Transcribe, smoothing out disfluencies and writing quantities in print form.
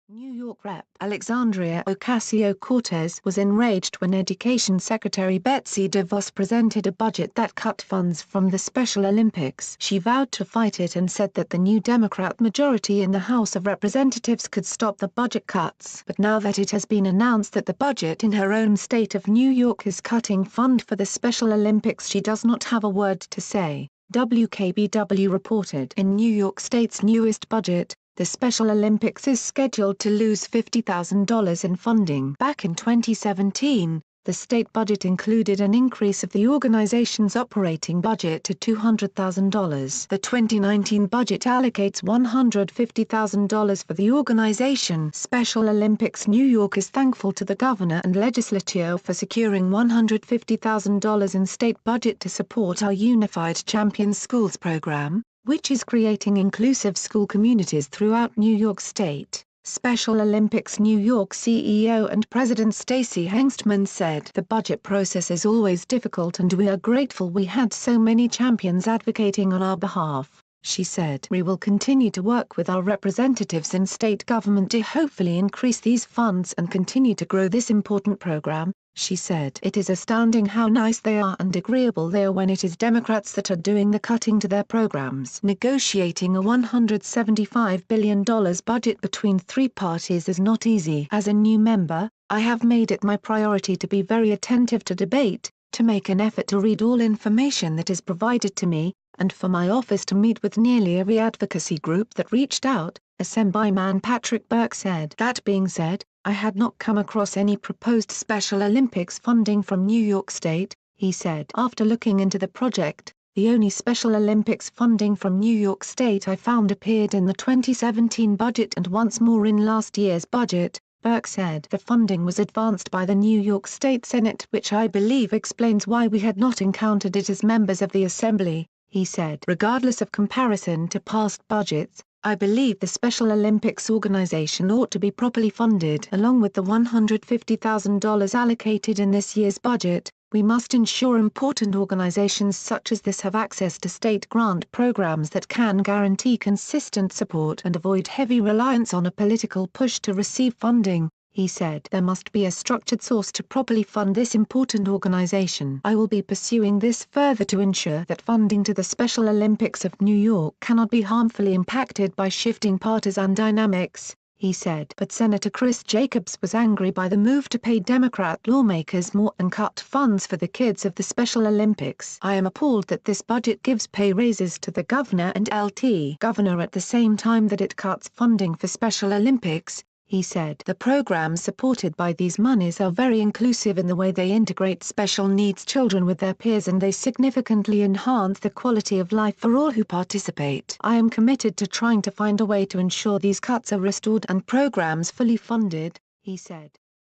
New York Rep. Alexandria Ocasio-Cortez was enraged when Education Secretary Betsy DeVos presented a budget that cut funds from the Special Olympics. She vowed to fight it and said that the new Democrat majority in the House of Representatives could stop the budget cuts. But now that it has been announced that the budget in her own state of New York is cutting fund for the Special Olympics, she does not have a word to say. WKBW reported. In New York State's newest budget, the Special Olympics is scheduled to lose $50,000 in funding. Back in 2017, the state budget included an increase of the organization's operating budget to $200,000. The 2019 budget allocates $150,000 for the organization. Special Olympics New York is thankful to the governor and legislature for securing $150,000 in state budget to support our Unified Champions Schools program, which is creating inclusive school communities throughout New York State. Special Olympics New York CEO and President Stacey Hengstman said, "The budget process is always difficult and we are grateful we had so many champions advocating on our behalf," she said. "We will continue to work with our representatives in state government to hopefully increase these funds and continue to grow this important program," she said. "It is astounding how nice they are and agreeable they are when it is Democrats that are doing the cutting to their programs." Negotiating a $175 billion budget between three parties is not easy. As a new member, I have made it my priority to be very attentive to debate, to make an effort to read all information that is provided to me, and for my office to meet with nearly every advocacy group that reached out, Assemblyman Patrick Burke said. That being said, I had not come across any proposed Special Olympics funding from New York State, he said. After looking into the project, the only Special Olympics funding from New York State I found appeared in the 2017 budget and once more in last year's budget, Burke said. The funding was advanced by the New York State Senate, which I believe explains why we had not encountered it as members of the Assembly, he said. Regardless of comparison to past budgets, I believe the Special Olympics organization ought to be properly funded. Along with the $150,000 allocated in this year's budget, we must ensure important organizations such as this have access to state grant programs that can guarantee consistent support and avoid heavy reliance on a political push to receive funding, he said. There must be a structured source to properly fund this important organization. I will be pursuing this further to ensure that funding to the Special Olympics of New York cannot be harmfully impacted by shifting partisan dynamics, he said. But Senator Chris Jacobs was angry by the move to pay Democrat lawmakers more and cut funds for the kids of the Special Olympics. "I am appalled that this budget gives pay raises to the governor and Lt. Governor at the same time that it cuts funding for Special Olympics," he said. "The programs supported by these monies are very inclusive in the way they integrate special needs children with their peers and they significantly enhance the quality of life for all who participate. I am committed to trying to find a way to ensure these cuts are restored and programs fully funded," he said.